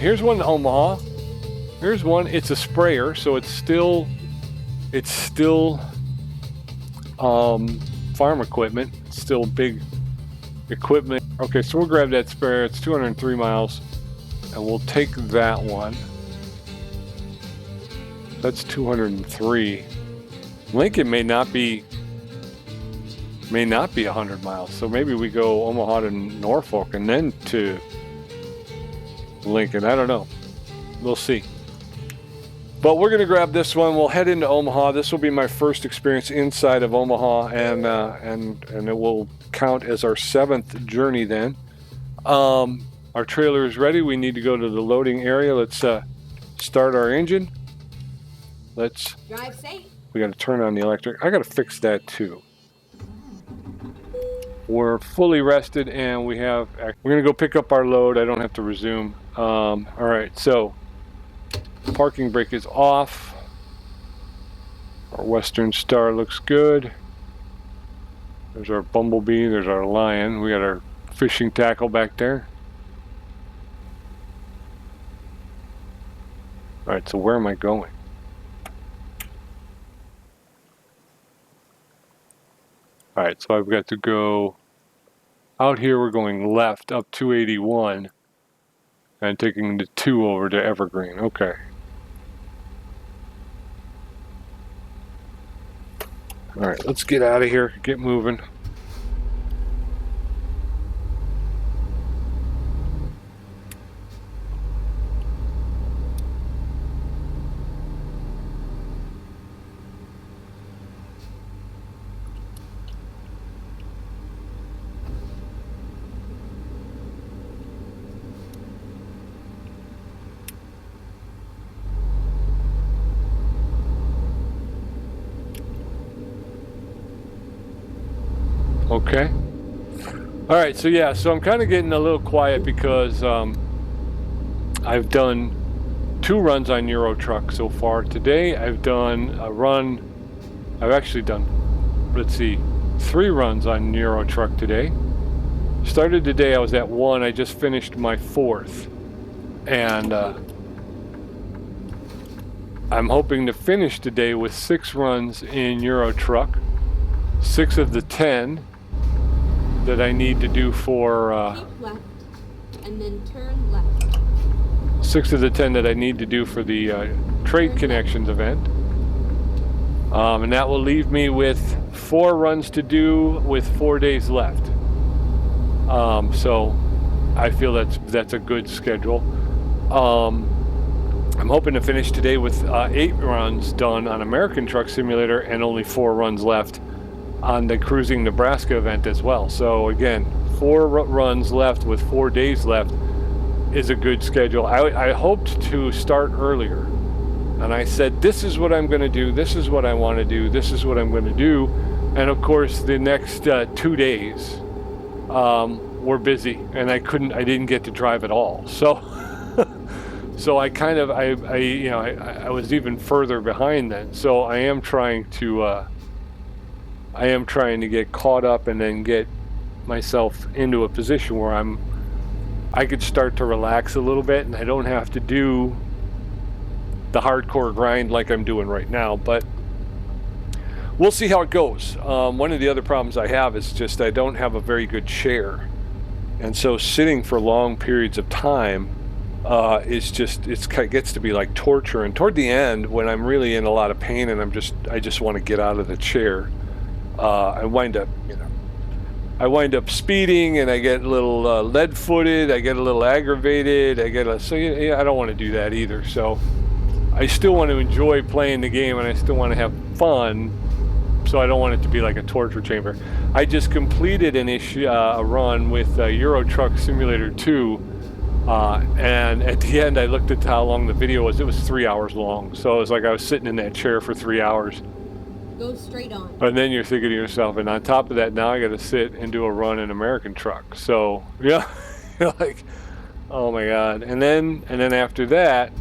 here's one in Omaha. Here's one. It's a sprayer, so it's still farm equipment. It's still big equipment. Okay, so we'll grab that sprayer. It's 203 miles, and we'll take that one. That's 203. Lincoln may not be 100 miles, so maybe we go Omaha to Norfolk and then to Lincoln. I don't know. We'll see. But we're gonna grab this one. We'll head into Omaha. This will be my first experience inside of Omaha, and it will count as our 7th journey then. Our trailer is ready. We need to go to the loading area. Let's start our engine. Let's drive safe. We got to turn on the electric. I got to fix that too. We're fully rested, and we're gonna go pick up our load. I don't have to resume. All right, so parking brake is off. Our Western Star looks good. There's our Bumblebee. There's our Lion. We got our fishing tackle back there. All right, so where am I going? All right, so I've got to go out here. We're going left up 281 and taking the 2 over to Evergreen. Okay. All right, let's get out of here, get moving. Okay. All right, so yeah, so I'm kind of getting a little quiet because I've done 2 runs on Euro Truck so far. Today I've done a run. I've actually done, let's see, 3 runs on Euro Truck today. Started today, I was at 1. I just finished my 4th. And I'm hoping to finish today with 6 runs in Euro Truck. 6 of the 10 that I need to do for keep left and then turn left. 6 of the 10 that I need to do for the Trade Connections event, and that will leave me with 4 runs to do with 4 days left. So I feel that's a good schedule. I'm hoping to finish today with 8 runs done on American Truck Simulator and only 4 runs left on the Cruising Nebraska event as well. So again, 4 runs left with 4 days left is a good schedule. I hoped to start earlier, and I said, this is what I'm going to do, this is what I want to do, this is what I'm going to do. And of course the next 2 days were busy, and I didn't get to drive at all. So so I was even further behind then. So I am trying to get caught up and then get myself into a position where I could start to relax a little bit, and I don't have to do the hardcore grind like I'm doing right now. But we'll see how it goes. One of the other problems I have is just I don't have a very good chair, and so sitting for long periods of time it gets to be like torture. And toward the end, when I'm really in a lot of pain and I just want to get out of the chair, I wind up speeding, and I get a little lead-footed. I get a little aggravated. I don't want to do that either. So I still want to enjoy playing the game, and I still want to have fun. So I don't want it to be like a torture chamber. I just completed a run with Euro Truck Simulator 2, and at the end I looked at how long the video was. It was 3 hours long. So it was like I was sitting in that chair for 3 hours. Go straight on. And then you're thinking to yourself, and on top of that, now I got to sit and do a run in American Truck. So yeah, you're like, oh my God. And then after that,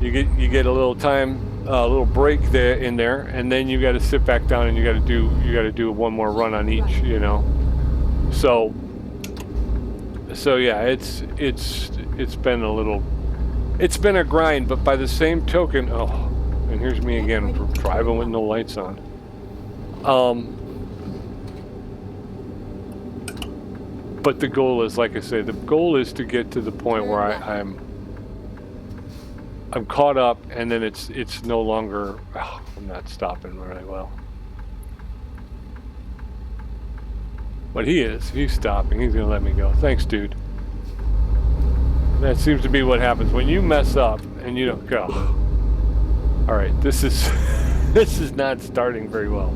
you get a little time, a little break there, and then you got to sit back down and you got to do one more run on each, you know. So yeah, it's been a grind, but by the same token, oh, and here's me again driving with no lights on. But the goal is, like I say, the goal is to get to the point where I'm caught up, and then it's no longer. Oh, I'm not stopping really well. But he's stopping. He's gonna let me go. Thanks, dude. That seems to be what happens when you mess up and you don't go. All right, this is this is not starting very well.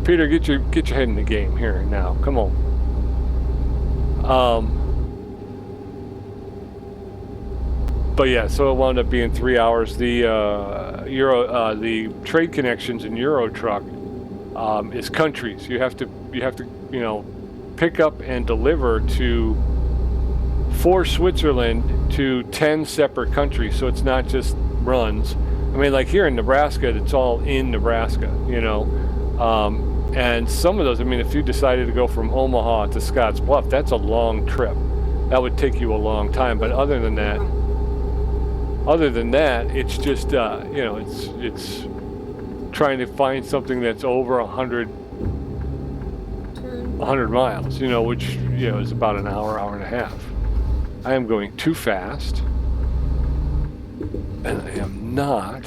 Peter, get your head in the game here now. Come on. But yeah, so it wound up being 3 hours. The the trade connections in Euro Truck is countries. You have to pick up and deliver for Switzerland to 10 separate countries. So it's not just runs. I mean, like here in Nebraska, it's all in Nebraska, and some of those, I mean, if you decided to go from Omaha to Scotts Bluff, that's a long trip. That would take you a long time. But other than that, it's just, it's trying to find something that's over 100 miles, which, is about an hour and a half. I am going too fast, and I am not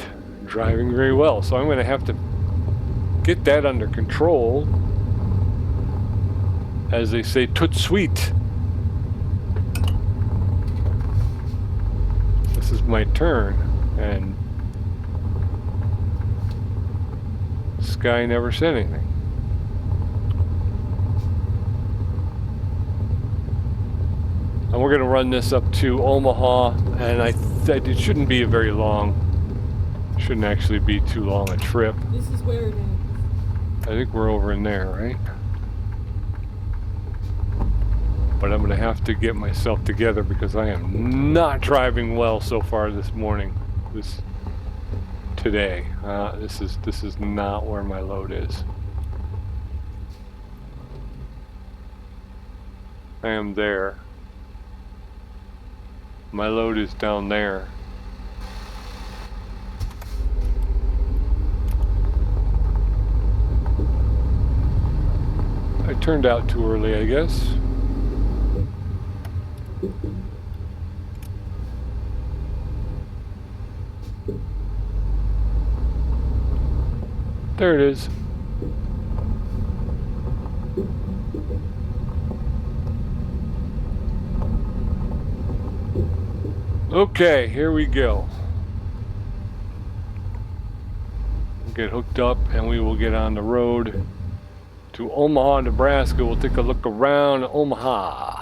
driving very well. So I'm going to have to get that under control. As they say, tout sweet. This is my turn, and this guy never said anything. And we're going to run this up to Omaha, and it shouldn't be a very long, shouldn't actually be too long a trip. This is where it is. I think we're over in there, right? But I'm going to have to get myself together because I am not driving well so far this morning. Today. This is not where my load is. I am there. My load is down there. I turned out too early, I guess. There it is. Okay, here we go. We'll get hooked up and we will get on the road to Omaha, Nebraska. We'll take a look around Omaha.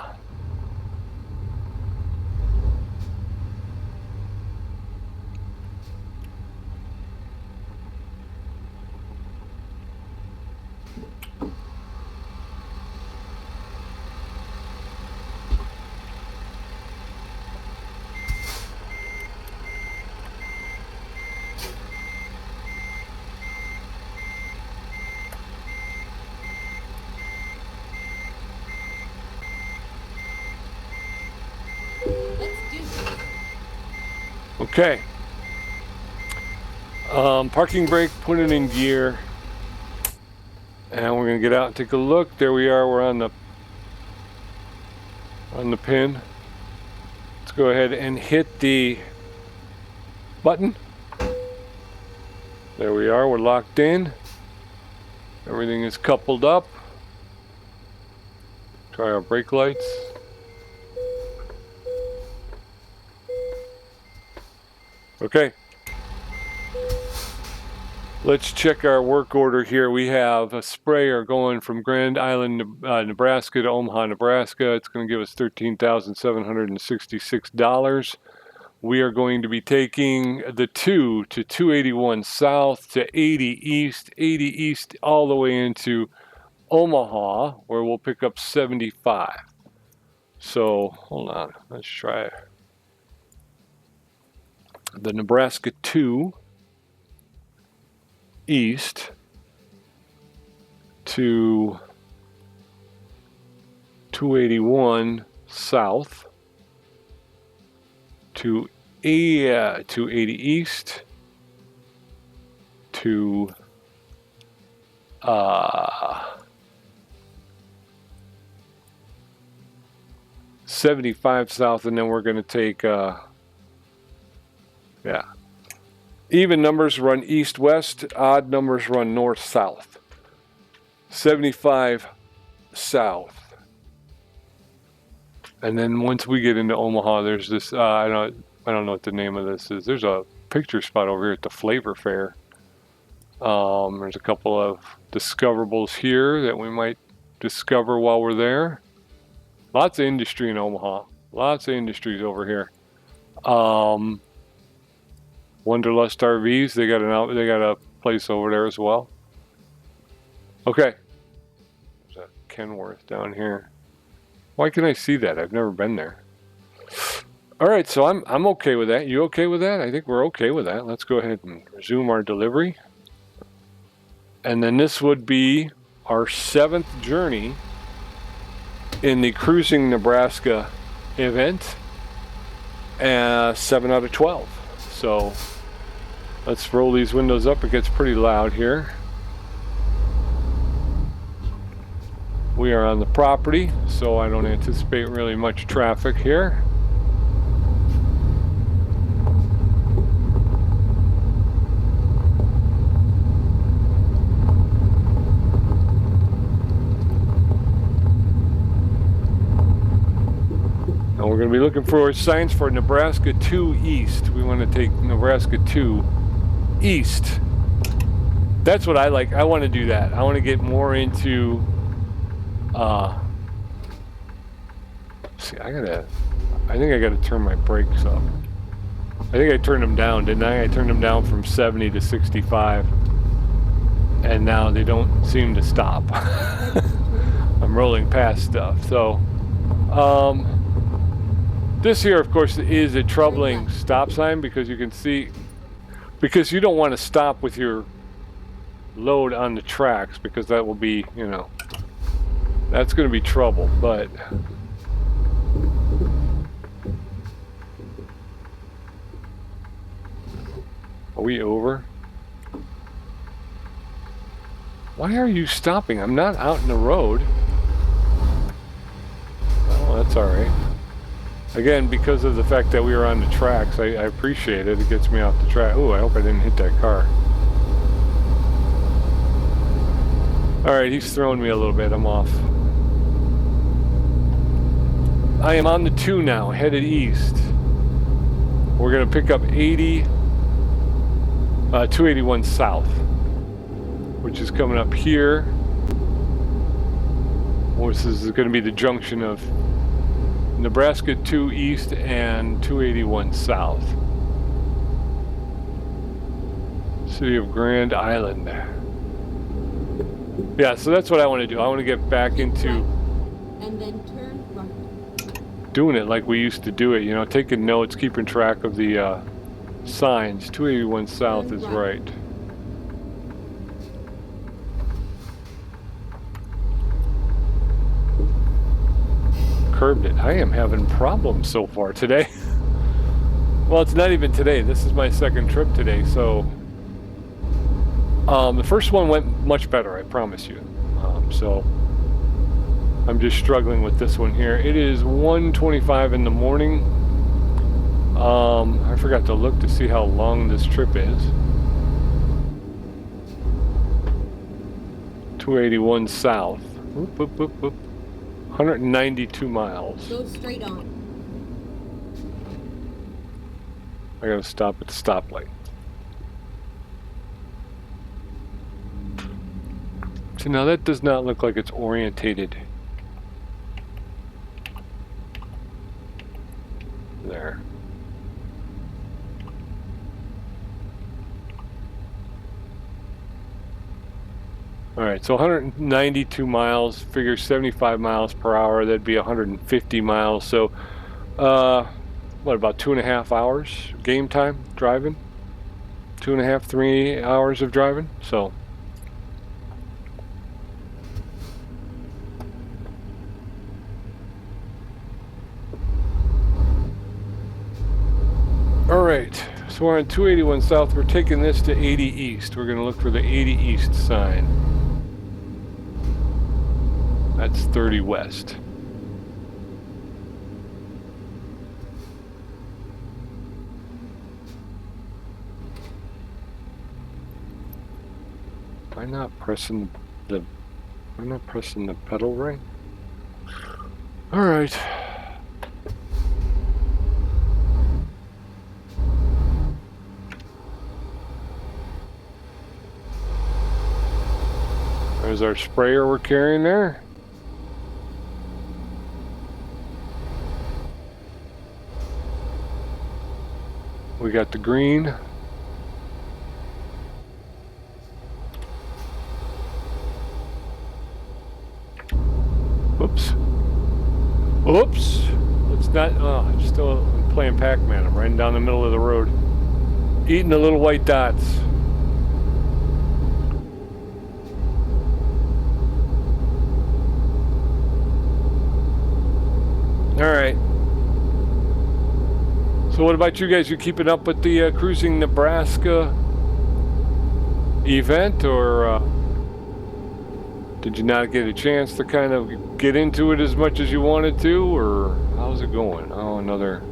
Okay. Parking brake, put it in gear. And we're going to get out and take a look. There we are. We're on the pin. Let's go ahead and hit the button. There we are. We're locked in. Everything is coupled up. Try our brake lights. Okay. Let's check our work order here. We have a sprayer going from Grand Island, Nebraska to Omaha, Nebraska. It's going to give us $13,766. We are going to be taking the 2 to 281 South to 80 East, all the way into Omaha, where we'll pick up 75. So, hold on. Let's try it. The Nebraska 2 East to 281 South. 280 east to 75 south, and then we're going to take even numbers run east-west, odd numbers run north-south. 75 south. And then once we get into Omaha, there's this, I don't know what the name of this is. There's a picture spot over here at the Flavor Fair. There's a couple of discoverables here that we might discover while we're there. Lots of industry in Omaha. Lots of industries over here. Wanderlust RVs, they got a place over there as well. Okay. There's a Kenworth down here. Why can I see that? I've never been there. All right, so I'm okay with that. You okay with that? I think we're okay with that. Let's go ahead and resume our delivery. And then this would be our 7th journey in the Cruising Nebraska event. 7 out of 12. So let's roll these windows up. It gets pretty loud here. We are on the property, so I don't anticipate really much traffic here. Now we're going to be looking for signs for Nebraska 2 East. We want to take Nebraska 2 East. That's what I like. I want to do that. I want to get more into see, I think I gotta turn my brakes up. I think I turned them down, didn't I? I turned them down from 70 to 65. And now they don't seem to stop. I'm rolling past stuff. So, this here, of course, is a troubling stop sign because you can see, because you don't want to stop with your load on the tracks because that will be, you know, that's going to be trouble, but are we over? Why are you stopping? I'm not out in the road. Oh, that's all right. Again, because of the fact that we were on the tracks, I appreciate it. It gets me off the track. Oh, I hope I didn't hit that car. All right, he's throwing me a little bit. I'm off. I am on the 2 now, headed east. We're going to pick up 281 south, which is coming up here. This is going to be the junction of Nebraska 2 East and 281 South. City of Grand Island. Yeah, so that's what I want to do. I want to get back into and then turn right. Doing it like we used to do it, you know, taking notes, keeping track of the signs. 281 South is right. Curbed it. I am having problems so far today. Well, it's not even today. This is my second trip today, so the first one went much better, I promise you. So I'm just struggling with this one here. It is 1:25 in the morning. I forgot to look to see how long this trip is. 281 south. Whoop, whoop, whoop, whoop. 192 miles. Go straight on. I gotta stop at the stoplight. So now that does not look like it's orientated. There. Alright, so 192 miles, figure 75 miles per hour, that'd be 150 miles. So, what, about 2.5 hours game time driving? 2.5, 3 hours of driving? So, All right, so we're on 281 south. We're taking this to 80 east. We're gonna look for the 80 east sign. That's 30 west. Am I not pressing the pedal right? All right. There's our sprayer we're carrying there. We got the green. Whoops. Whoops. Let's not, I'm still playing Pac-Man. I'm riding down the middle of the road. Eating the little white dots. All right. So what about you guys? You keeping up with the Cruising Nebraska event, or did you not get a chance to kind of get into it as much as you wanted to, or how's it going? Oh, another.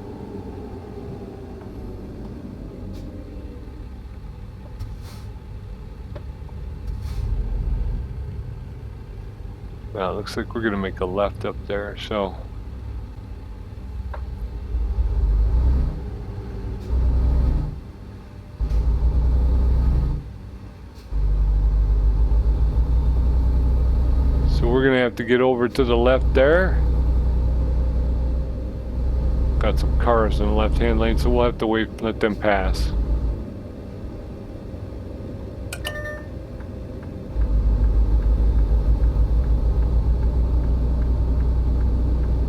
Well, it looks like we're gonna make a left up there, so. So we're gonna have to get over to the left there. Got some cars in the left-hand lane, so we'll have to wait, let them pass.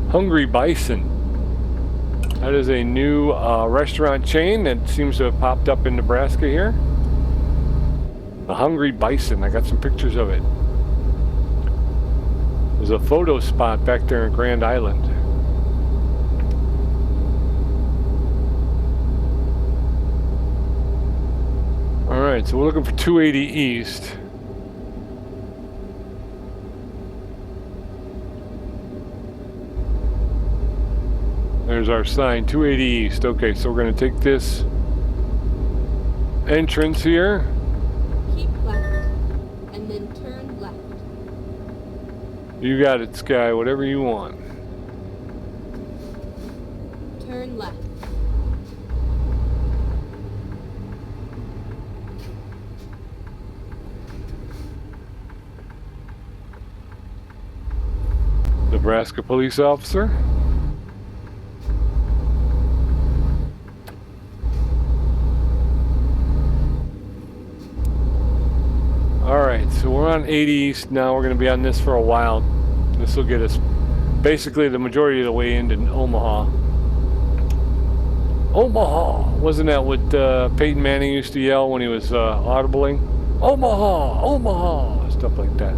Hungry Bison. That is a new restaurant chain that seems to have popped up in Nebraska here. The Hungry Bison. I got some pictures of it. There's a photo spot back there in Grand Island. All right, so we're looking for 280 east. There's our sign, 280 east. Okay, so we're going to take this entrance here. Keep left, and then turn left. You got it, Sky, whatever you want. Turn left. Nebraska police officer. Alright, so we're on 80 east now. We're going to be on this for a while. This will get us basically the majority of the way into Omaha. Omaha! Wasn't that what Peyton Manning used to yell when he was audibling? Omaha! Omaha! Stuff like that.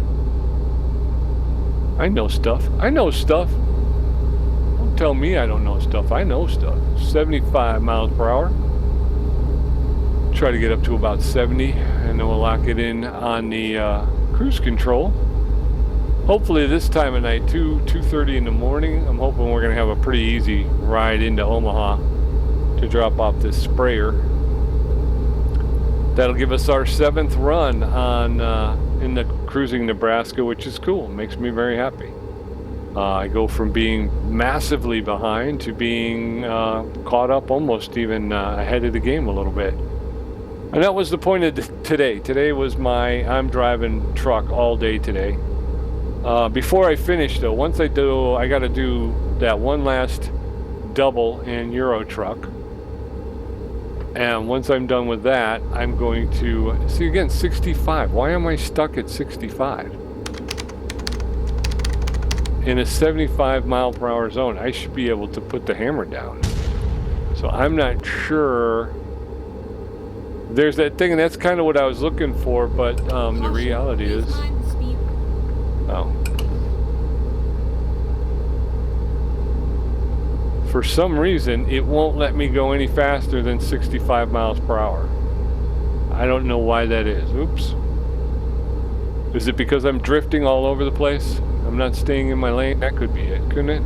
I know stuff. I know stuff. Don't tell me I don't know stuff. I know stuff. 75 miles per hour. Try to get up to about 70, and then we'll lock it in on the cruise control. Hopefully this time of night, 2:30 in the morning, I'm hoping we're going to have a pretty easy ride into Omaha to drop off this sprayer. That'll give us our 7th run on in the Cruising Nebraska, which is cool. It makes me very happy. I go from being massively behind to being caught up, almost even ahead of the game a little bit. And that was the point of today. Today was I'm driving truck all day today. Before I finish though, once I got to do that one last double in Euro truck. And once I'm done with that, I'm going to, see again, 65. Why am I stuck at 65? In a 75 mile per hour zone, I should be able to put the hammer down. So I'm not sure. There's that thing, and that's kind of what I was looking for, but the reality is... Oh. for some reason, it won't let me go any faster than 65 miles per hour. I don't know why that is. Oops. Is it because I'm drifting all over the place? I'm not staying in my lane? That could be it, couldn't it?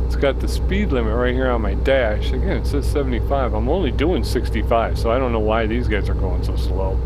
It's got the speed limit right here on my dash. Again, it says 75. I'm only doing 65, so I don't know why these guys are going so slow.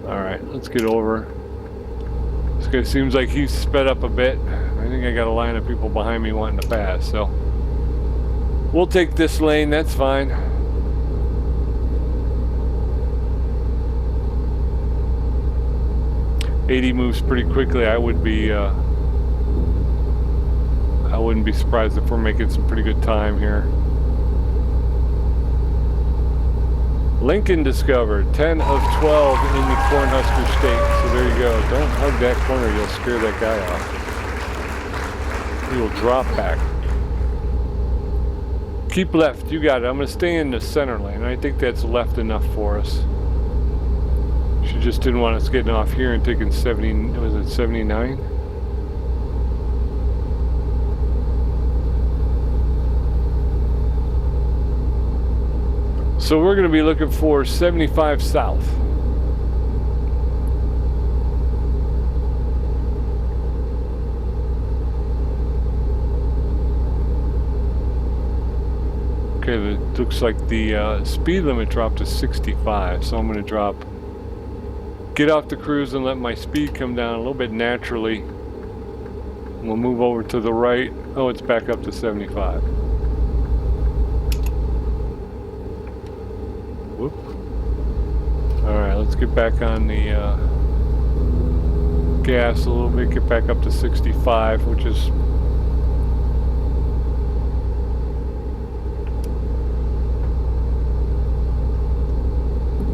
Alright, let's get over. This guy seems like he's sped up a bit. I think I got a line of people behind me wanting to pass, so we'll take this lane, that's fine. '80 moves pretty quickly. I wouldn't be surprised if we're making some pretty good time here. Lincoln discovered 10 of 12 in the Cornhusker State. So there you go. Don't hug that corner. You'll scare that guy off. He will drop back. Keep left. You got it. I'm going to stay in the center lane. I think that's left enough for us. She just didn't want us getting off here and taking 70. Was it 79? So we're going to be looking for 75 south. Okay, it looks like the speed limit dropped to 65, so I'm going to get off the cruise and let my speed come down a little bit naturally. We'll move over to the right. Oh, it's back up to 75. Whoop. Alright, let's get back on the gas a little bit, get back up to 65, which is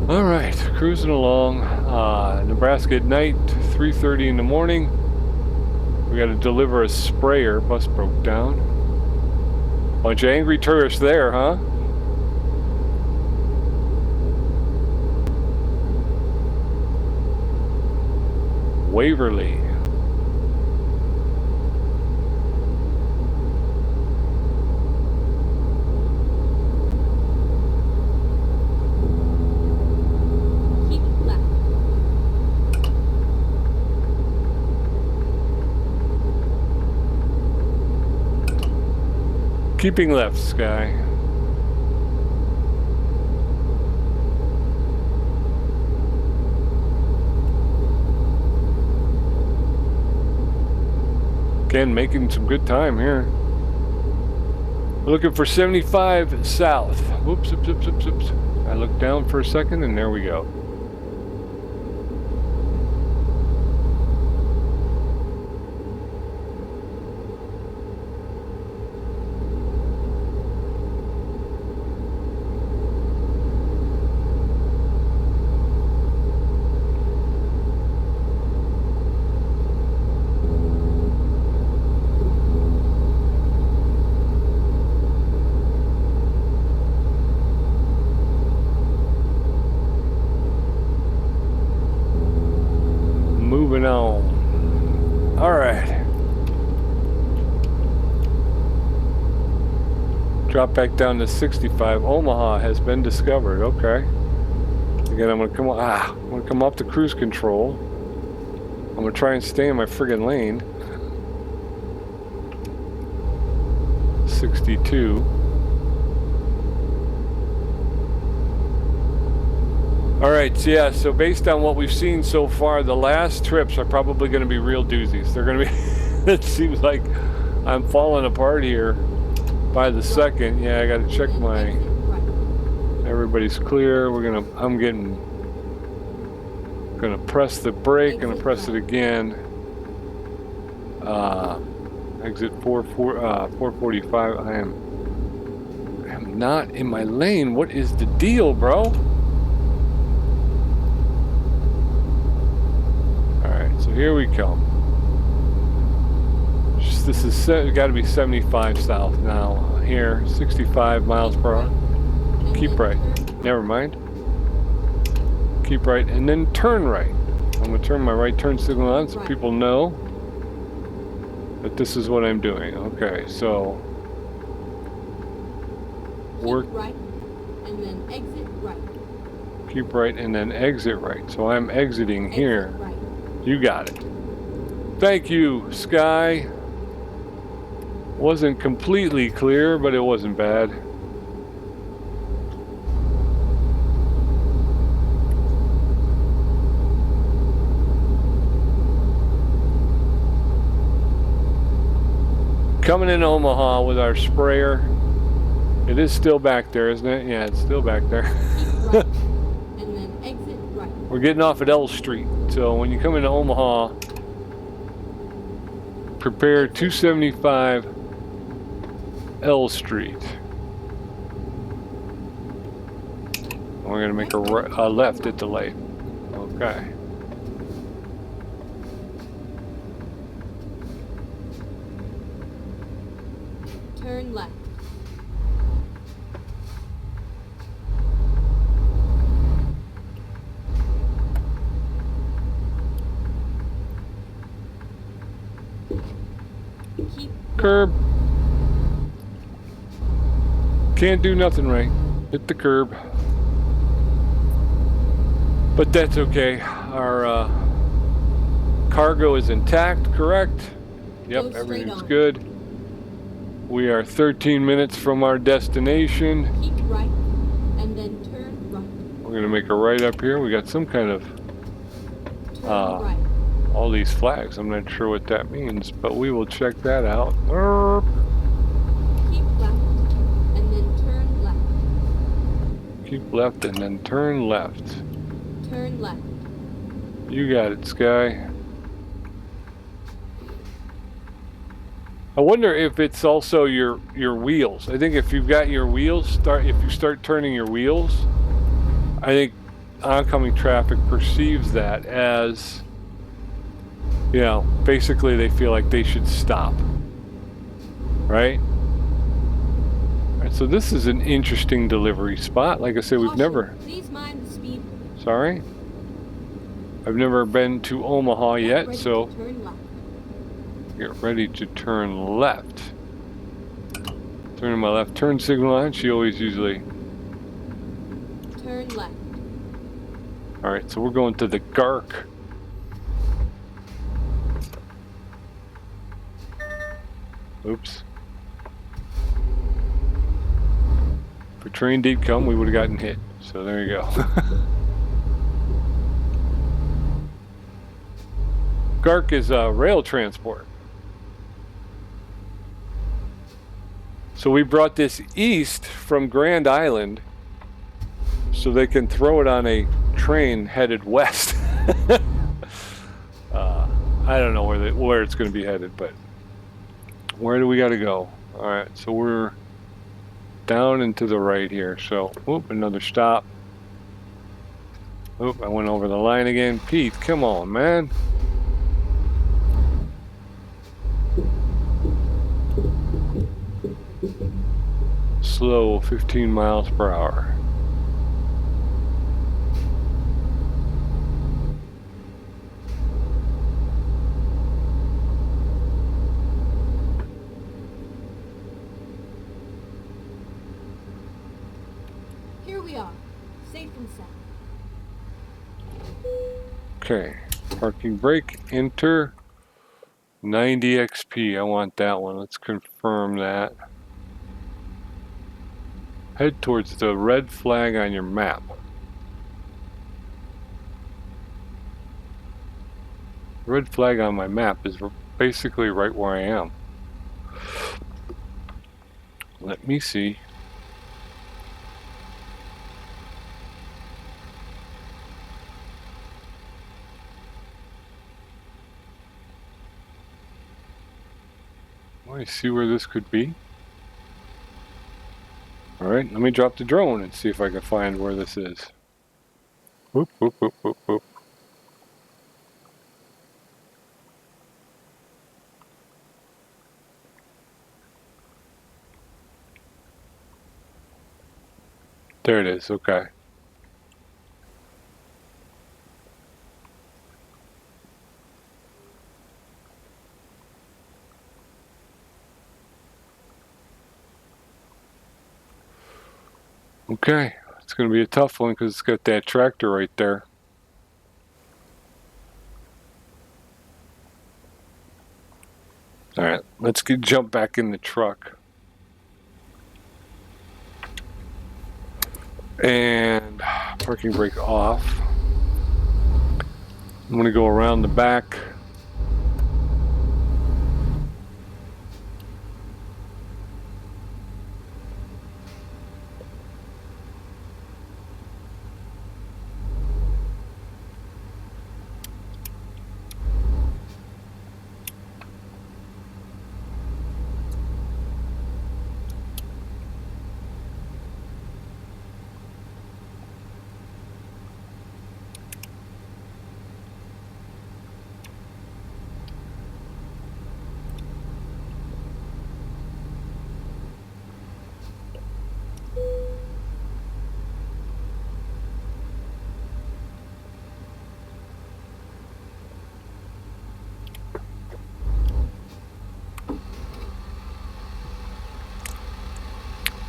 alright, cruising along. Nebraska at night, 3:30 in the morning. We got to deliver a sprayer. Bus broke down. Bunch of angry tourists there, huh? Waverly. Keep left. Keeping left, Sky. Again, making some good time here. We're looking for 75 south. Whoops, oops, oops, oops, oops. I looked down for a second and there we go. Moving on. All right. Drop back down to 65. Omaha has been discovered. Okay. Again, I'm gonna come off the cruise control. I'm gonna try and stay in my friggin' lane. 62. All right, so yeah, so based on what we've seen so far, the last trips are probably going to be real doozies. They're going to be, it seems like I'm falling apart here by the second. Yeah, I got to check my, everybody's clear. I'm getting Gonna press the brake, gonna Exit press it right. again. Exit 445. I am not in my lane. What is the deal, bro? Alright, so here we come. This is got to be 75 south now. Here, 65 miles per hour. Keep right. Never mind. Keep right and then turn right. I'm going to turn my right turn signal on so people know that this is what I'm doing. Okay, so Keep right and then exit right. Keep right and then exit right. So I'm exiting here. Exit right. You got it. Thank you, Sky. Wasn't completely clear, but it wasn't bad. Coming in Omaha with our sprayer. It is still back there, isn't it? Yeah, it's still back there. Keep right and then exit right. We're getting off at L Street. So when you come into Omaha, prepare 275 L Street. We're going to make a left at the light. Okay. Turn left. Keep Curb. Can't do nothing right. Hit the curb. But that's okay. Our cargo is intact, correct? Yep, everything's good. We are 13 minutes from our destination. Keep right and then turn right. We're going to make a right up here. We got some kind of Turn right. all these flags. I'm not sure what that means, but we will check that out. Keep left and then turn left. Keep left and then turn left. Turn left. You got it, Sky. I wonder if it's also your wheels. I think if you've got your wheels, if you start turning your wheels, I think oncoming traffic perceives that as, you know, basically they feel like they should stop. Right? All right, so this is an interesting delivery spot. Like I said, we've never... Please mind the speed. Sorry? I've never been to Omaha yet, so... Get ready to turn left. Turning my left turn signal on. She always usually... Turn left. Alright, so we're going to the GARC. Oops. If a train did come, we would have gotten hit. So there you go. GARC is rail transport. So we brought this east from Grand Island so they can throw it on a train headed west. I don't know where it's going to be headed, but where do we got to go? All right, so we're down and to the right here. So, whoop, another stop. Oop, I went over the line again. Pete, come on, man. Slow, 15 miles per hour. Here we are, safe and sound. Okay, parking brake, enter. 90 XP, I want that one. Let's confirm that. Head towards the red flag on your map. The red flag on my map is basically right where I am. Let me see. Let me see where this could be. All right, let me drop the drone and see if I can find where this is. Whoop, whoop, whoop, whoop, whoop. There it is, okay. Okay, it's going to be a tough one because it's got that tractor right there. All right, let's jump back in the truck. And parking brake off. I'm going to go around the back.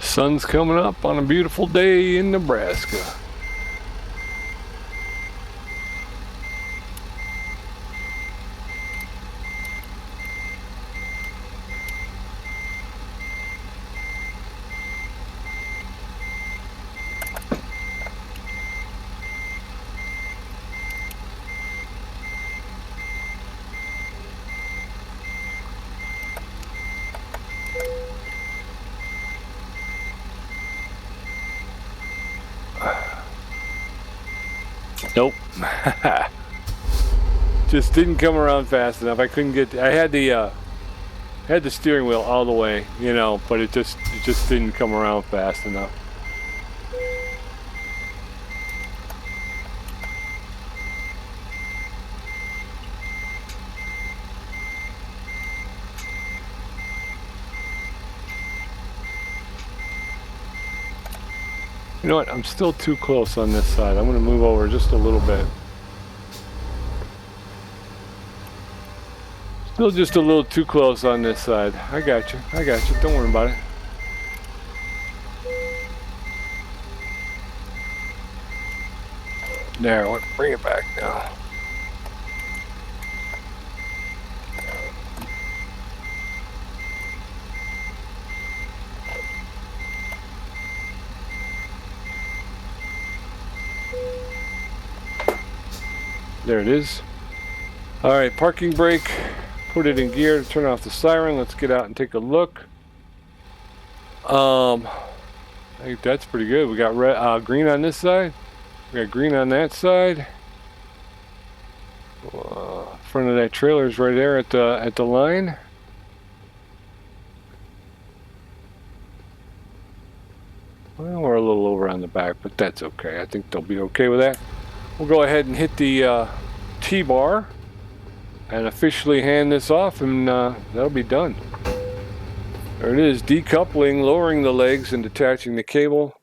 Sun's coming up on a beautiful day in Nebraska. Nope. Just didn't come around fast enough. I couldn't get. I had the steering wheel all the way, you know, but it just didn't come around fast enough. You know what? I'm still too close on this side. I'm going to move over just a little bit. Still just a little too close on this side. I got you. I got you. Don't worry about it. There, I want to bring it back now. There it is. All right, parking brake. Put it in gear to turn off the siren. Let's get out and take a look. I think that's pretty good. We got red, green on this side. We got green on that side. Front of that trailer is right there at the line. Well, we're a little over on the back, but that's okay. I think they'll be okay with that. We'll go ahead and hit the T-bar and officially hand this off, and that'll be done. There it is, decoupling, lowering the legs, and detaching the cable.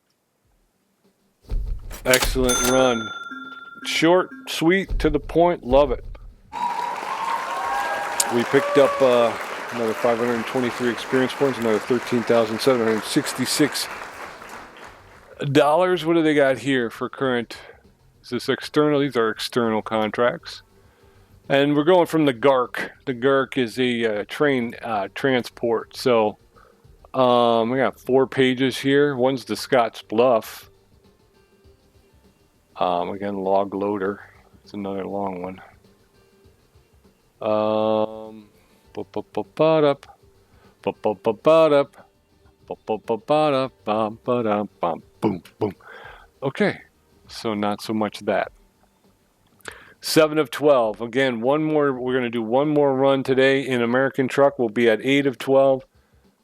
Excellent run. Short, sweet, to the point, love it. We picked up another 523 experience points, another $13,766. What do they got here for current? Is this external? These are external contracts. And we're going from the GARC. The GARC is a train transport. So we got 4 pages here. One's the Scotts Bluff. Again, log loader. It's another long one. Boom, boom. Okay, so not so much that. 7 of 12. Again, one more. We're going to do one more run today in American Truck. We'll be at 8 of 12,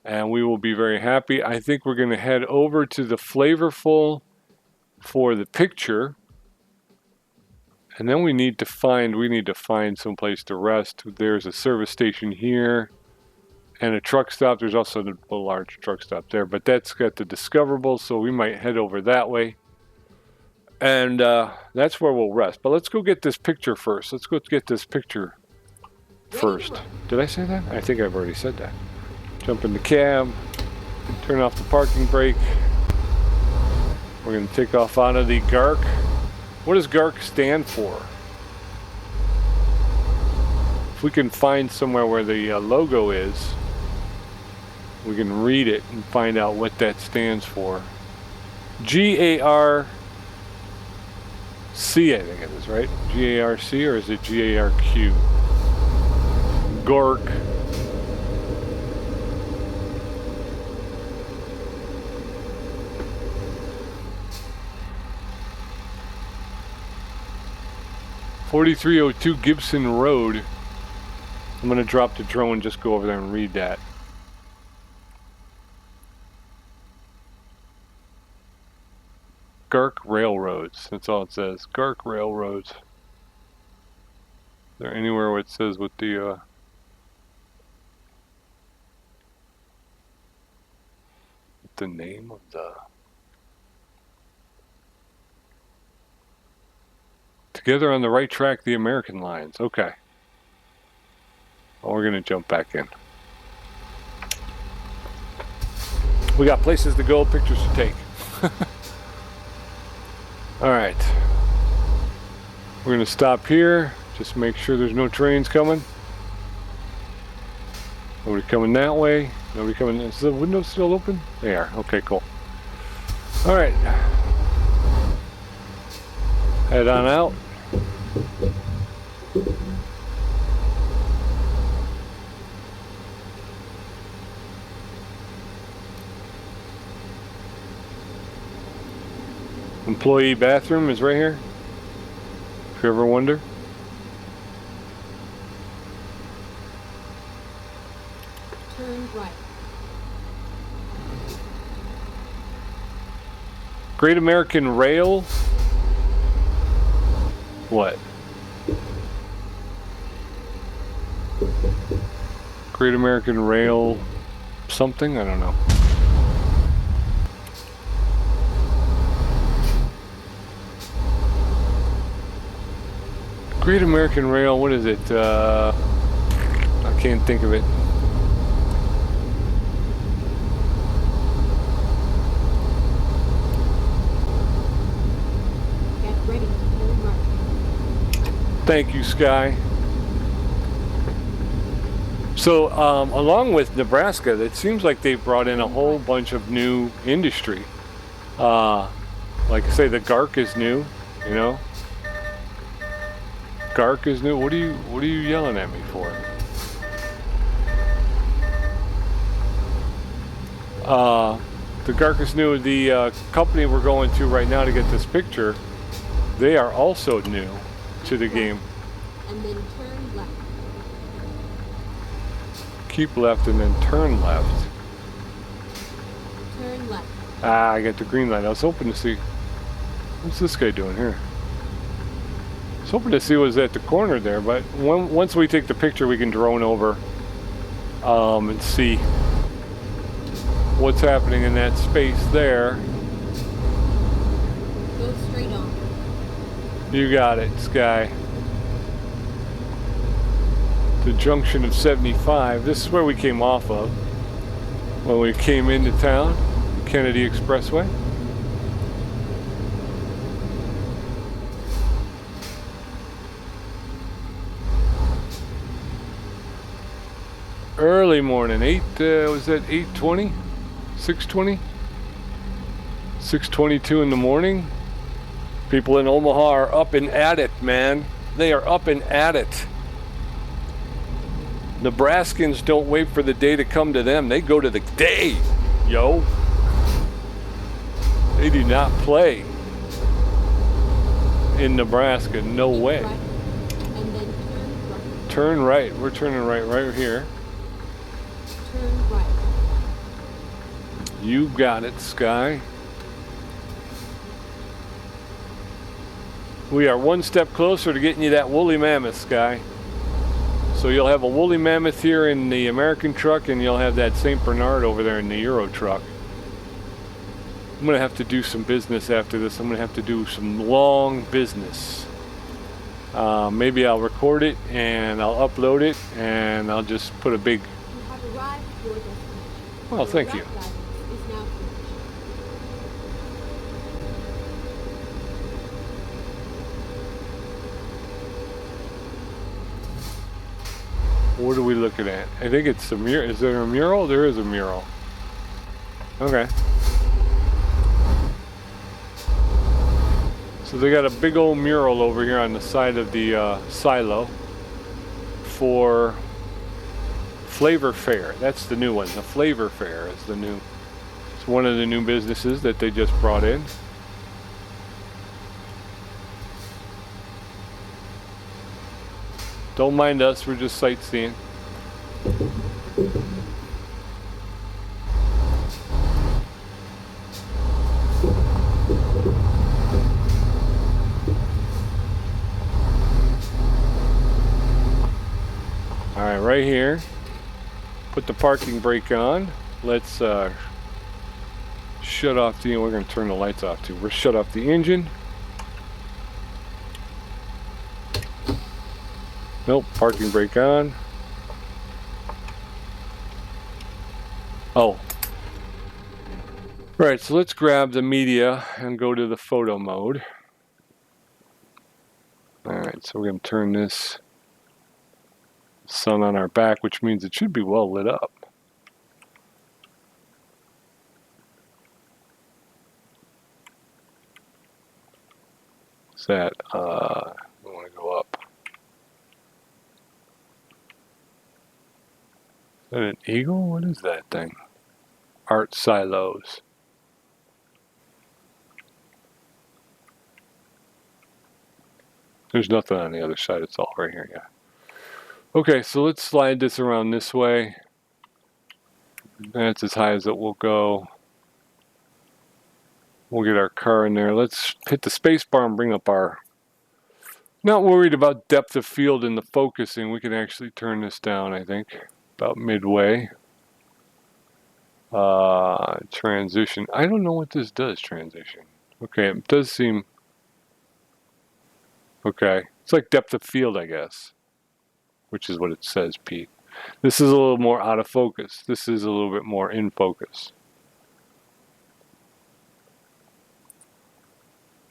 and we will be very happy. I think we're going to head over to the Flavorful for the picture, and then we need to find some place to rest. There's a service station here and a truck stop. There's also a large truck stop there, but that's got the Discoverable, so we might head over that way. And that's where we'll rest. But let's go get this picture first. Let's go get this picture first. Did I say that? I think I've already said that. Jump in the cab, turn off the parking brake. We're going to take off out of the GARC. What does GARC stand for? If we can find somewhere where the logo is, we can read it and find out what that stands for. GARC, I think it is, right? GARC, or is it GARQ? GARC. "4302 Gibson Road." I'm going to drop the drone and just go over there and read that. GARC Railroads. That's all it says. GARC Railroads. Is there anywhere where it says what the name of the... Together on the right track, the American lines. Okay. Well, we're going to jump back in. We got places to go, pictures to take. All right. We're going to stop here. Just make sure there's no trains coming. Nobody coming that way. Nobody coming. Is the window still open? They are. Okay, cool. All right. Head on out. Employee bathroom is right here, if you ever wonder. Turn right. Great American Rail. What? Great American Rail something? I don't know. Great American Rail, what is it? I can't think of it. Get ready to turn right. Thank you, Sky. So, along with Nebraska, it seems like they've brought in a whole bunch of new industry. Like I say, the GARC is new, you know. GARC is new. What are you yelling at me for? The GARC is new. The company we're going to right now to get this picture, they are also new to the game. And then turn left. Keep left and then turn left. Turn left. Ah, I got the green light. I was hoping to see. What's this guy doing here? I was hoping to see what was at the corner there, but once we take the picture, we can drone over and see what's happening in that space there. Go straight on. You got it, Sky. The junction of 75. This is where we came off of when we came into town, Kennedy Expressway. Early morning, was that 8:20? 6:20? 6:22 in the morning. People in Omaha are up and at it, man. They are up and at it. Nebraskans don't wait for the day to come to them. They go to the day, yo. They do not play in Nebraska. No way. Right. Turn right. We're turning right here. Turn right. You got it, Sky. We are one step closer to getting you that woolly mammoth, Sky. So you'll have a woolly mammoth here in the American truck, and you'll have that St. Bernard over there in the Euro truck. I'm gonna have to do some business after this. I'm gonna have to do some long business. Maybe I'll record it and I'll upload it, and I'll just put a big... You have arrived at your destination. Well, thank you. Route guidance is now finished. What are we looking at? I think it's a mural. Is there a mural? There is a mural. Okay. So they got a big old mural over here on the side of the silo for Flavor Fair. That's the new one. The Flavor Fair is the new. It's one of the new businesses that they just brought in. Don't mind us, we're just sightseeing. Alright, right here. Put the parking brake on. Let's shut off the... We're going to turn the lights off too. We'll shut off the engine. Nope, parking brake on. Oh. Right, so let's grab the media and go to the photo mode. Alright, so we're going to turn this sun on our back, which means it should be well lit up. What's that? We want to go up. Is that an eagle? What is that thing? Art silos. There's nothing on the other side. It's all right here, yeah. Okay, so let's slide this around this way. That's as high as it will go. We'll get our car in there. Let's hit the space bar and bring up our... Not worried about depth of field in the focusing. We can actually turn this down, I think. About midway. Transition. I don't know what this does, transition. Okay, it does seem... Okay. It's like depth of field, I guess. Which is what it says, Pete. This is a little more out of focus. This is a little bit more in focus.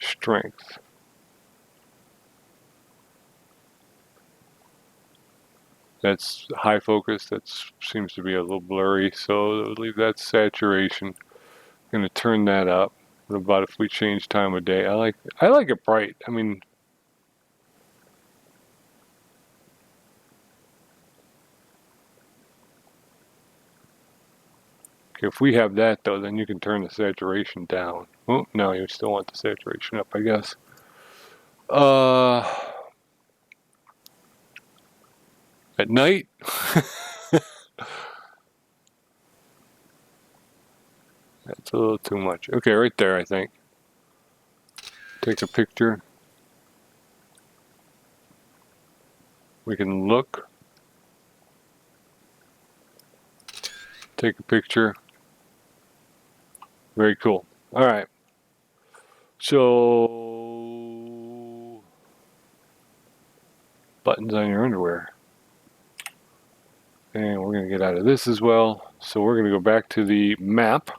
Strength. That's high focus. That seems to be a little blurry, so I'll leave that saturation. I'm going to turn that up. What about if we change time of day? I like it bright. I mean, okay, if we have that though, then you can turn the saturation down. Oh, no, you still want the saturation up, I guess. At night, that's a little too much. Okay, right there, I think. Take a picture. We can look. Take a picture. Very cool. All right. So, buttons on your underwear. And we're going to get out of this as well. So we're going to go back to the map.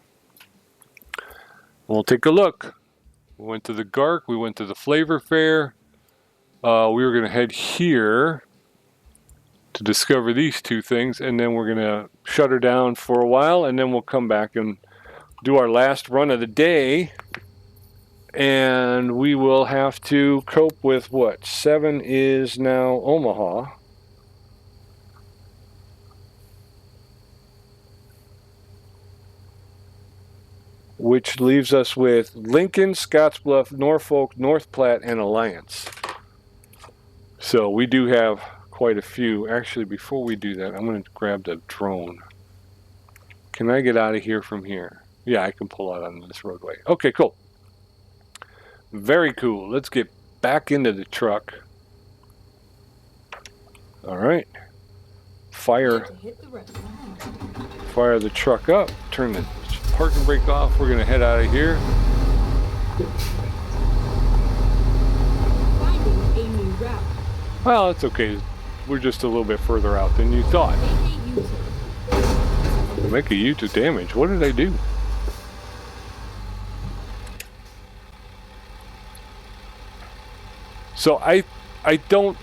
We'll take a look. We went to the GARC. We went to the Flavor Fair. We were going to head here to discover these two things. And then we're going to shut her down for a while. And then we'll come back and do our last run of the day. And we will have to cope with what? 7 is now Omaha. Which leaves us with Lincoln, Scottsbluff, Norfolk, North Platte, and Alliance. So we do have quite a few. Actually, before we do that, I'm going to grab the drone. Can I get out of here from here? Yeah, I can pull out on this roadway. Okay, cool. Very cool. Let's get back into the truck. All right. Fire the truck up. Turn the parking brake off. We're going to head out of here. Finding a new route. Well, it's okay. We're just a little bit further out than you thought. Make a U-turn damage. What did I do? So I don't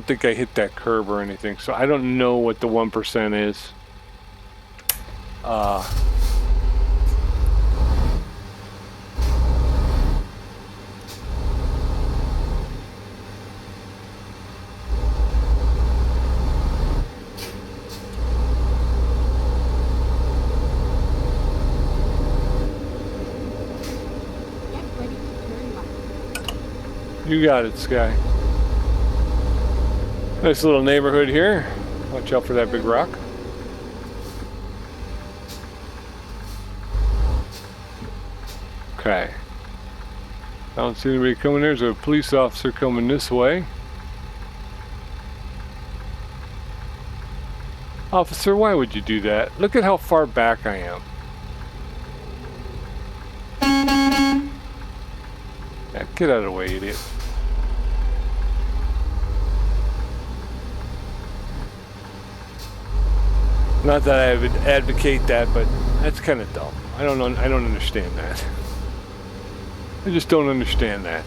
think I hit that curb or anything. So I don't know what the 1% is. You got it, Sky. Nice little neighborhood here. Watch out for that big rock. Okay. I don't see anybody coming. There's a police officer coming this way. Officer, why would you do that? Look at how far back I am. Yeah, get out of the way, idiot. Not that I would advocate that, but that's kind of dumb. I don't understand that. I just don't understand that.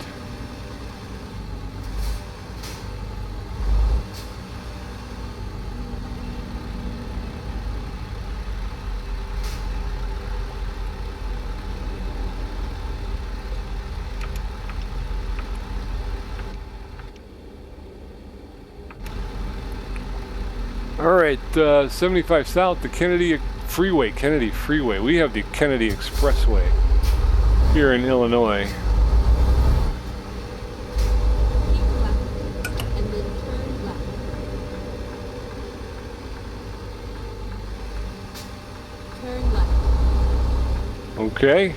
All right, 75 South, the Kennedy Freeway. We have the Kennedy Expressway here in Illinois. Keep left, and then turn left. Turn left. Okay.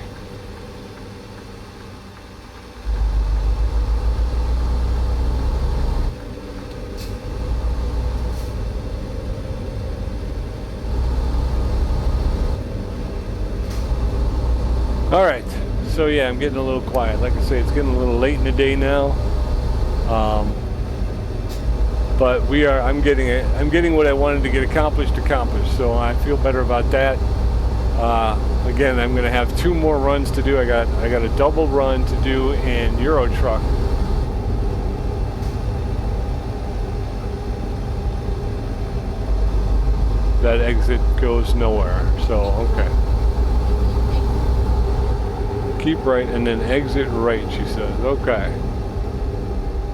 All right, so yeah, I'm getting a little quiet. Like I say, it's getting a little late in the day now. But I'm getting what I wanted to get accomplished. So I feel better about that. Again, I'm going to have 2 more runs to do. I got a double run to do in Euro Truck. That exit goes nowhere. So okay. Keep right and then exit right, she says. Okay.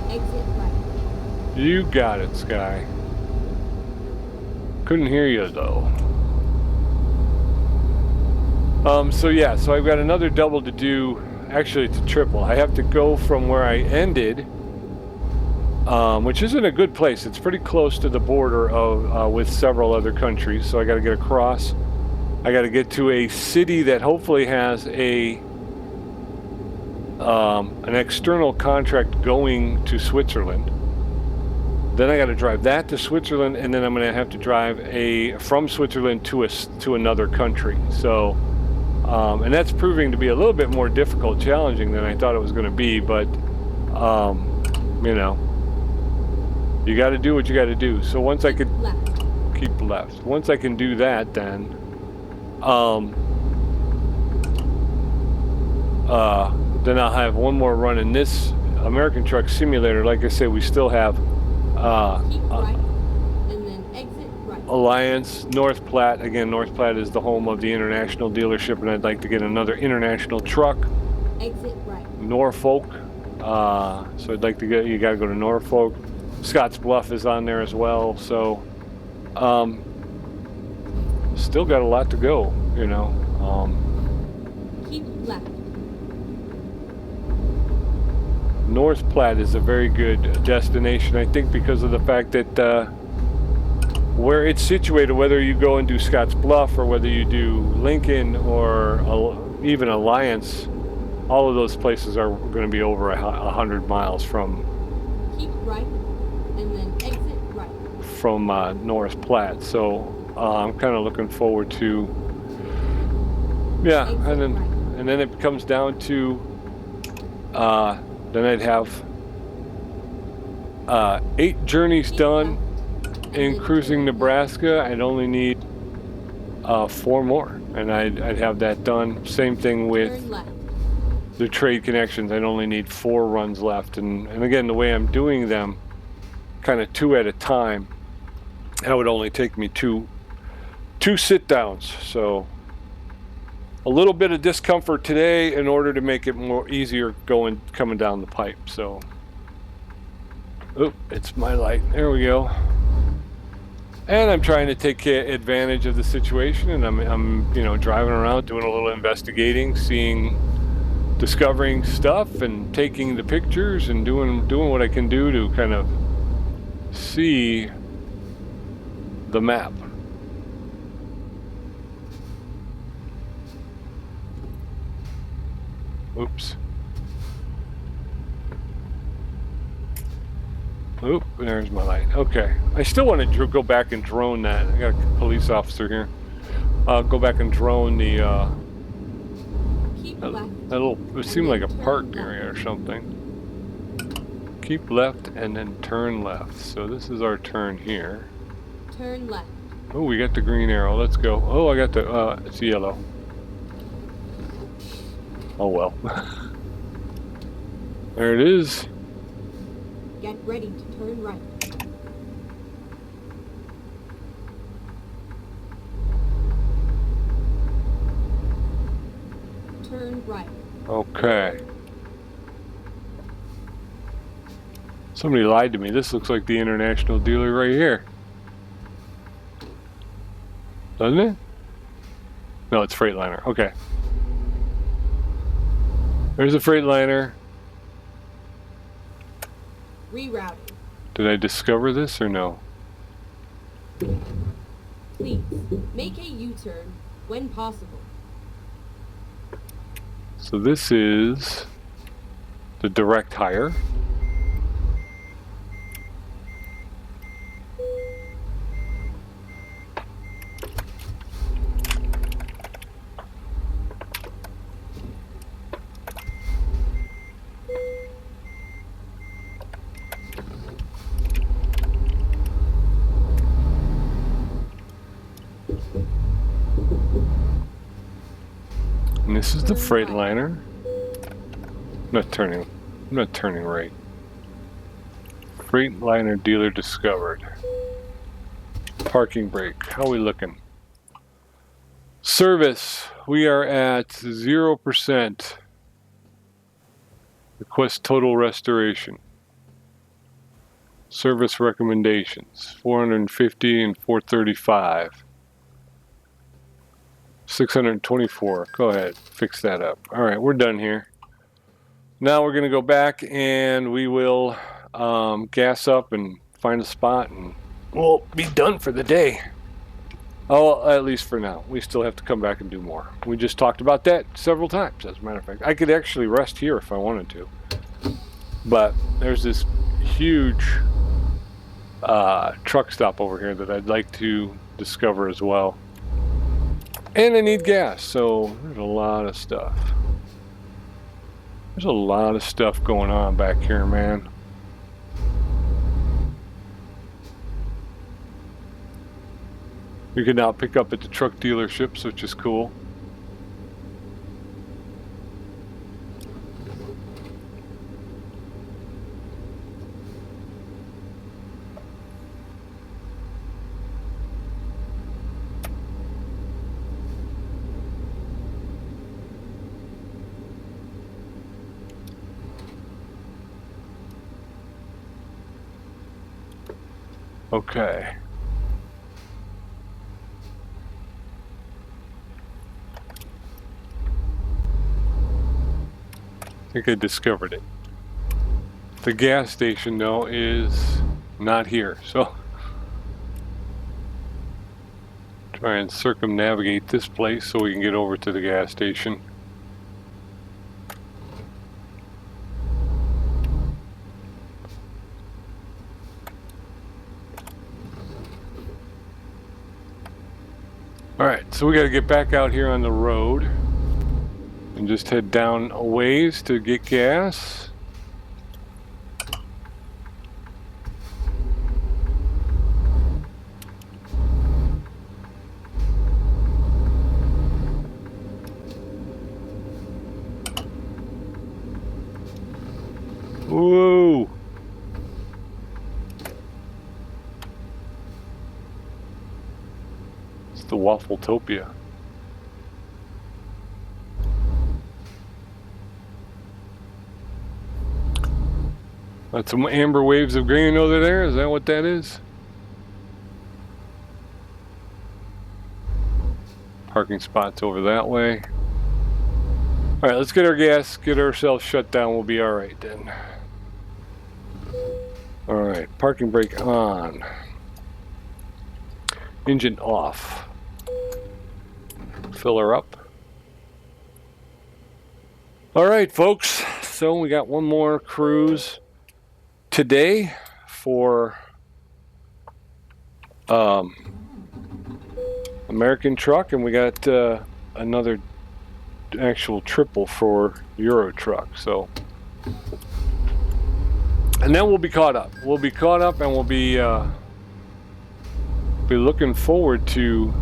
Exit right. You got it, Sky. Couldn't hear you though. So yeah, so I've got another double to do. Actually, it's a triple. I have to go from where I ended, which isn't a good place. It's pretty close to the border of with several other countries. So I got to get across. I got to get to a city that hopefully has an external contract going to Switzerland. Then I got to drive that to Switzerland, and then I'm going to have to drive from Switzerland to another country. So, and that's proving to be a little bit more difficult, challenging than I thought it was going to be. But, you know, you got to do what you got to do. So once I could keep left. Once I can do that, then, then I'll have one more run in this American Truck Simulator. Like I say, we still have Keep right, and then exit right. Alliance, North Platte. Again, North Platte is the home of the international dealership, and I'd like to get another international truck. Exit right. Norfolk. So I'd like to you got to go to Norfolk. Scotts Bluff is on there as well. So, still got a lot to go, you know. Keep left. North Platte is a very good destination, I think, because of the fact that where it's situated, whether you go and do Scotts Bluff or whether you do Lincoln or even Alliance, all of those places are going to be over 100 miles from. Keep right, and then exit right. From North Platte, so I'm kind of looking forward to. Yeah, Exit right. and then it comes down to. Then I'd have 8 journeys Keep done left, in then cruising turn Nebraska. I'd only need 4 more, and I'd have that done. Same thing with turn left. the trade connections. I'd only need 4 runs left, and again, the way I'm doing them, kind of 2 at a time, that would only take me 2 sit downs. So a little bit of discomfort today in order to make it more easier coming down the pipe. So, oh, it's my light. There we go. And I'm trying to take advantage of the situation, and I'm driving around doing a little investigating, discovering stuff, and taking the pictures and doing what I can do to kind of see the map. Oops. Oop, there's my light. Okay. I still want to go back and drone that. I got a police officer here. Go back and drone the Keep left. it seemed like a turn parked left. area or something. Keep left and then turn left. So this is our turn here. Turn left. Oh, we got the green arrow. Let's go. Oh, I got the it's yellow. Oh well. There it is. Get ready to turn right. Turn right. Okay. Somebody lied to me. This looks like the international dealer right here. Doesn't it? No, it's Freightliner. Okay. There's a Freightliner. Rerouting. Did I discover this or no? Please, make a U-turn when possible. So this is the direct hire. And this is the Freightliner. I'm not turning right. Freightliner dealer discovered. Parking brake. How are we looking? Service. We are at 0%. Request total restoration. Service recommendations. 450 and 435. 624. Go ahead. Fix that up. All right, we're done here. Now we're going to go back and we will gas up and find a spot and we'll be done for the day. Oh, at least for now. We still have to come back and do more. We just talked about that several times, as a matter of fact. I could actually rest here if I wanted to. But there's this huge truck stop over here that I'd like to discover as well. And I need gas, so there's a lot of stuff. There's a lot of stuff going on back here, man. You can now pick up at the truck dealerships, which is cool. Okay. I think I discovered it. The gas station, though, is not here, so try and circumnavigate this place so we can get over to the gas station. Alright, so we got to get back out here on the road and just head down a ways to get gas. Whoa! It's the Waffletopia. That's some amber waves of green over there. Is that what that is? Parking spots over that way. All right, let's get our gas, get ourselves shut down. We'll be all right then. All right, parking brake on. Engine off. Fill her up. All right, folks. So we got one more cruise today for American truck, and we got another actual triple for Euro truck. So, and then we'll be caught up. We'll be caught up, and we'll be looking forward to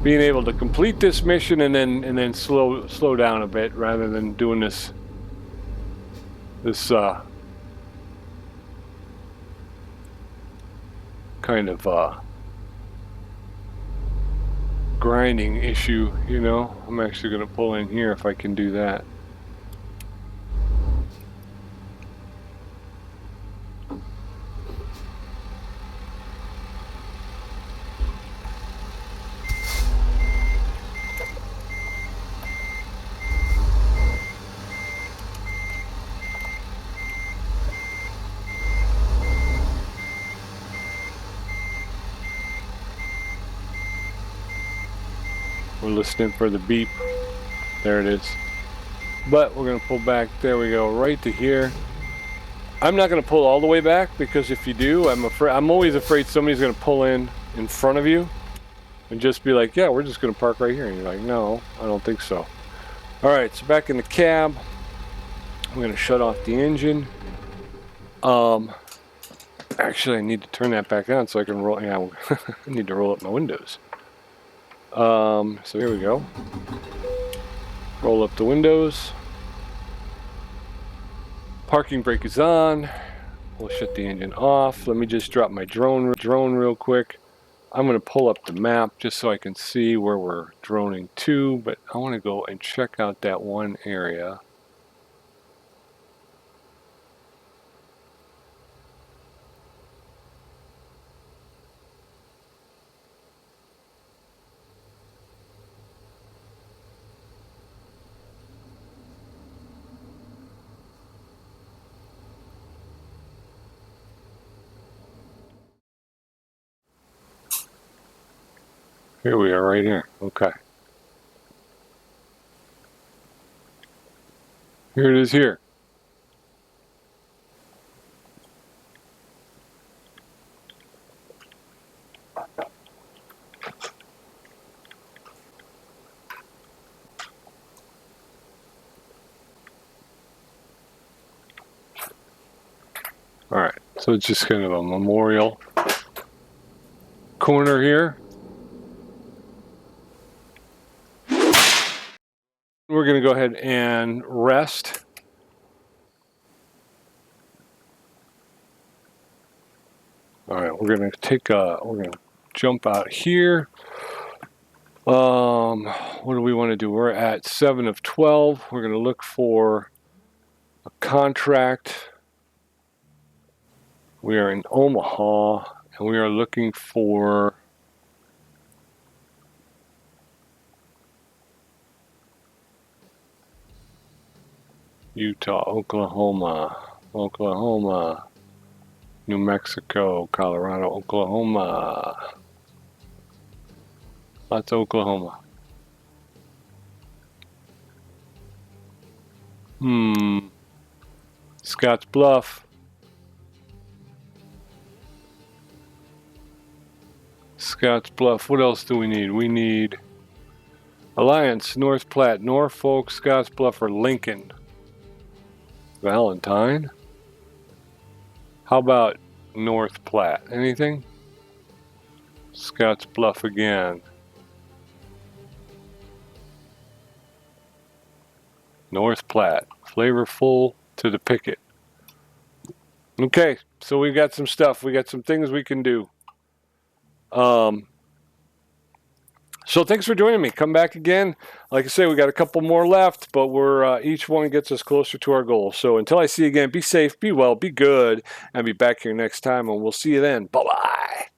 being able to complete this mission and then slow down a bit rather than doing this kind of grinding issue, you know. I'm actually going to pull in here if I can do that. We're listening for the beep. There it is. But we're going to pull back. There we go, right to here. I'm not going to pull all the way back, because if you do, I'm always afraid somebody's going to pull in front of you and just be like, yeah, we're just going to park right here. And you're like, no, I don't think so. All right, so back in the cab. I'm going to shut off the engine. Actually, I need to turn that back on so I can roll. Yeah, I need to roll up my windows. So here we go. Roll up the windows. Parking brake is on. We'll shut the engine off. Let me just drop my drone real quick. I'm going to pull up the map just so I can see where we're droning to, but I want to go and check out that one area. Here we are, right here. Okay. Here it is here. All right, so it's just kind of a memorial corner here. We're going to go ahead and rest. All right, we're going to jump out here. What do we want to do? We're at 7 of 12. We're going to look for a contract. We are in Omaha, and we are looking for Utah, Oklahoma. Oklahoma, New Mexico, Colorado, Oklahoma. Lots of Oklahoma. Scotts Bluff. Scotts Bluff. What else do we need? We need Alliance, North Platte, Norfolk, Scotts Bluff, or Lincoln. Valentine. How about North Platte? Anything? Scotts Bluff again. North Platte. Flavorful to the picket. Okay, so we got some stuff. We got some things we can do. So thanks for joining me. Come back again. Like I say, we got a couple more left, but we're each one gets us closer to our goal. So until I see you again, be safe, be well, be good, and be back here next time, and we'll see you then. Bye-bye.